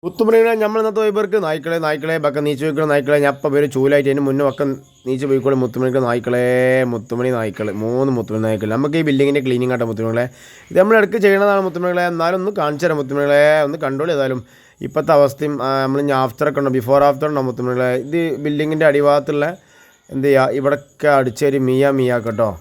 മുത്തുമണികളെ നമ്മൾ ഇന്നത്തെ വൈബർക്ക് നായ്ക്കളെ ബക്ക നീച്ച് പോയിക്കളെ നായ്ക്കളെ ഞാൻ അപ്പം പേര് ചൂലായിട്ട് അതിന് മുന്നേ ഒക്കെ നീച്ച് പോയിക്കോളെ മുത്തുമണികൾ മുത്തുമണി നായ്ക്കൾ 3 മുത്തുമണി നായ്ക്കൾ നമുക്ക് ഈ ബിൽഡിങ്ങിൻ്റെ ക്ലീനിങ് ആട്ടോ മുത്തുമണികളെ ഇത് നമ്മൾ ഇടയ്ക്ക് ചെയ്യണതാണ് മുത്തുമണികളെ എന്നാലും ഒന്ന് കാണിച്ചു തരാം മുത്തുമണികളെ ഒന്ന് കണ്ടോളി ഏതായാലും ഇപ്പോഴത്തെ അവസ്ഥയും നമ്മൾ ഇനി ആഫ്റ്ററൊക്കെ ഉണ്ടോ ബിഫോർ ആഫ്റ്റർ ഉണ്ടോ മുത്തുമണികളെ ഇത് ബിൽഡിങ്ങിൻ്റെ അടിഭാഗത്തുള്ള എന്ത് ചെയ്യുക ഇവിടെയൊക്കെ അടിച്ചേരി മിയാക്കട്ടോ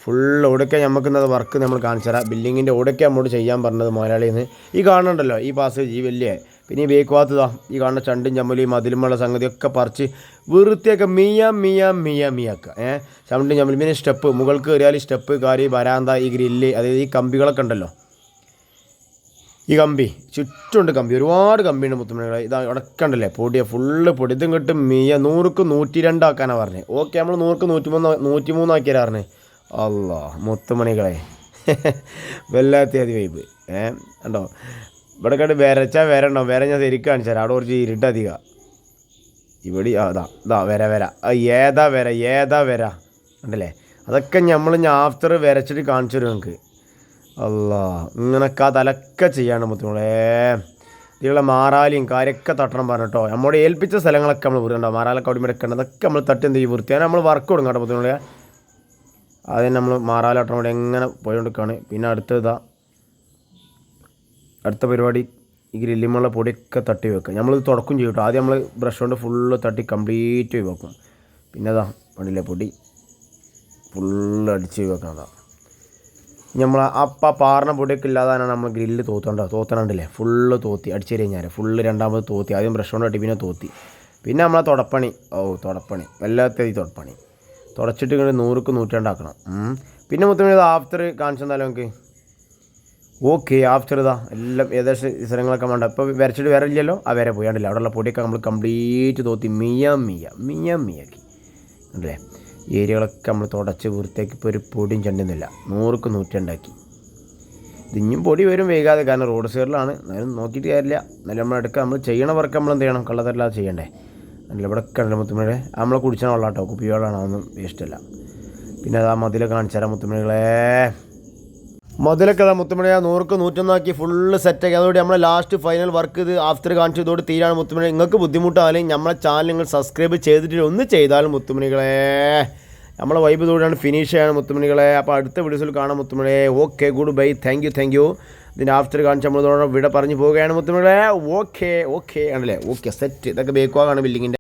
ഫുള്ള് ഓടൊക്കെ നമുക്ക് ഇന്നത് വർക്ക് നമ്മൾ കാണിച്ചു തരാം ബിൽഡിങ്ങിൻ്റെ ഓടൊക്കെ നമ്മോട് ചെയ്യാൻ പറഞ്ഞത് മുതലാളിയിൽ നിന്ന് ഈ കാണുന്നുണ്ടല്ലോ ഈ പാസേജ് ഈ വലിയ പിന്നെ ഈ ബേക്ക് ഭാഗത്ത് ഈ കാണുന്ന ചണ്ടും ചമ്മലും മതിലുമുള്ള സംഗതിയൊക്കെ പറിച്ച് വൃത്തിയൊക്കെ മിയാക്കുക ചണ്ടും ചമ്മലും പിന്നെ സ്റ്റെപ്പ് മുകൾക്ക് കയറിയാൽ സ്റ്റെപ്പ് കാരി വരാന്ത ഈ ഗ്രില്ല് അതായത് ഈ കമ്പികളൊക്കെ ഉണ്ടല്ലോ ഈ കമ്പി ചുറ്റുമുണ്ട് കമ്പി ഒരുപാട് കമ്പിയുണ്ട് മുത്തുമണികളെ ഇതാ ഇടയ്ക്ക് ഉണ്ടല്ലേ പൊടിയ ഫുള്ള് പൊടി ഇതും കിട്ടും 100ക്ക് 102 ആക്കാനാണ് പറഞ്ഞത് ഓക്കെ നമ്മൾ 100ക്ക് 103 ആക്കിയാൽ പറഞ്ഞത് അല്ലാ മുത്തുമണികളെ വല്ലാത്ത വൈബ് കണ്ടോ ഇവിടെ കണ്ട് വരച്ചാൽ വരണ്ടോ വര ഞാൻ ശരിക്കും കാണിച്ചു തരാം അവിടെ കുറച്ച് ഇരുട്ടധികം ഇവിടെ ഇതാ വര ഏതാ വര ഉണ്ടല്ലേ അതൊക്കെ നമ്മൾ ആഫ്റ്റർ വരച്ചിട്ട് കാണിച്ചു തരും നമുക്ക് അല്ലാ ഇങ്ങനൊക്കെ തലക്കെ ചെയ്യാണ് മുത്തുമോളെ ഇതിലുള്ള മാറാലിയും കാര്യമൊക്കെ തട്ടണം പറഞ്ഞിട്ടോ നമ്മോട് ഏൽപ്പിച്ച സ്ഥലങ്ങളൊക്കെ നമ്മൾ വൃത്തിയുണ്ടോ മാറാലൊക്കെ അവിടെ എടുക്കേണ്ടത് അതൊക്കെ നമ്മൾ തട്ടി എന്ത് ചെയ്യും വൃത്തിയാണ് നമ്മൾ വർക്ക് കൊടുക്കും കേട്ടോ മുത്തുമോളെ അതിന് നമ്മൾ മാറാലട്ടം കൂടെ എങ്ങനെ പോയിക്കൊണ്ടിരിക്കുകയാണ് പിന്നെ അടുത്ത പരിപാടി ഈ ഗ്രില്ലിമുള്ള പൊടിയൊക്കെ തട്ടി വെക്കുക നമ്മളിത് തുടക്കും ചെയ്യും കേട്ടോ ആദ്യം നമ്മൾ ബ്രഷ് കൊണ്ട് ഫുള്ള് തട്ടി കംപ്ലീറ്റ് വെക്കും പിന്നെ വണ്ടിയിലെ പൊടി ഫുള്ള് അടിച്ച് വെക്കണം നമ്മൾ പാറിന പൊടിയൊക്കെ ഇല്ലാതാണ് നമ്മൾ ഗ്രില്ല് തോത്തണുണ്ടല്ലേ ഫുള്ള് തോത്തി അടിച്ചു കഴിഞ്ഞാൽ ഫുള്ള് രണ്ടാമത് തോത്തി ആദ്യം ബ്രഷ് കൊണ്ട് തട്ടി പിന്നെ തോത്തി പിന്നെ നമ്മളെ തുടപ്പണി വല്ലാത്ത ഈ തുടപ്പണി തുടച്ചിട്ട് ഇങ്ങനെ 100ക്ക് 102 ആക്കണം പിന്നെ മൊത്തം ആഫ്റ്റർ കാണിച്ചു തന്നാലോ നമുക്ക് ഓക്കെ ആഫ്റ്റർ എല്ലാം ഏകദേശം സ്ഥലങ്ങളൊക്കെ വേണ്ട ഇപ്പോൾ വരച്ചിട്ട് വേറെ ഇല്ലല്ലോ ആ വരെ പോയാണ്ടില്ല അവിടെയുള്ള പൊടിയൊക്കെ നമ്മൾ കംപ്ലീറ്റ് തോത്തി മിയാക്കി അല്ലേ ഏരിയകളൊക്കെ നമ്മൾ തുടച്ച് വൃത്തിയാക്കി ഇപ്പോൾ ഒരു പൊടിയും ചെണ്ടുന്നില്ല 100ക്ക് 102 ആക്കി ഇതിഞ്ഞും പൊടി വരും വൈകാതെ കാരണം റോഡ് സൈഡിലാണ് എന്നാലും നോക്കിയിട്ട് കാര്യമില്ല എന്നാലും നമ്മളെടുക്കുക നമ്മൾ ചെയ്യണ വർക്ക് നമ്മൾ എന്ത് ചെയ്യണം കള്ളത്തല്ലാതെ ചെയ്യണ്ടേ നല്ല ഇവിടെ കണ്ടല്ലോ മുത്തുമണികളെ നമ്മളെ കുടിച്ചാൽ വെള്ളം കേട്ടോ കുപ്പി വെള്ളമാണ് അതൊന്നും വേസ്റ്റല്ല പിന്നെ മതിലൊക്കെ കാണിച്ചു തരാം മുത്തുമണികളെ മുതലൊക്കെ മുത്തുമണി 100ക്ക് 101 ആക്കി ഫുള്ള് സെറ്റാക്കി അതോടെ നമ്മളെ ലാസ്റ്റ് ഫൈനൽ വർക്ക് ഇത് ആഫ്റ്റർ കാണിച്ചു ഇതോടെ തീരാണ് മുത്തുമണി നിങ്ങൾക്ക് ബുദ്ധിമുട്ടായാലും നമ്മളെ ചാനൽ നിങ്ങൾ സബ്സ്ക്രൈബ് ചെയ്തിട്ട് ഒന്ന് ചെയ്താലും മുത്തുമണികളെ നമ്മളെ വൈബ് ഇതോടെയാണ് ഫിനിഷ് ചെയ്യാണ് മുത്തുമണികളെ അപ്പോൾ അടുത്ത വീഡിയോസിൽ കാണാം മുത്തുമണിയെ okay good bye thank you ഇതിൻ്റെ ആഫ്റ്റർ കാണിച്ച് നമ്മളിതോടെ ഇവിടെ പറഞ്ഞു പോവുകയാണ് മുത്തുമണികളെ ഓക്കെ ആണല്ലേ ഓക്കെ സെറ്റ് ഇതൊക്കെ ബേക്കുവാണ് ബിൽഡിങ്ങിൻ്റെ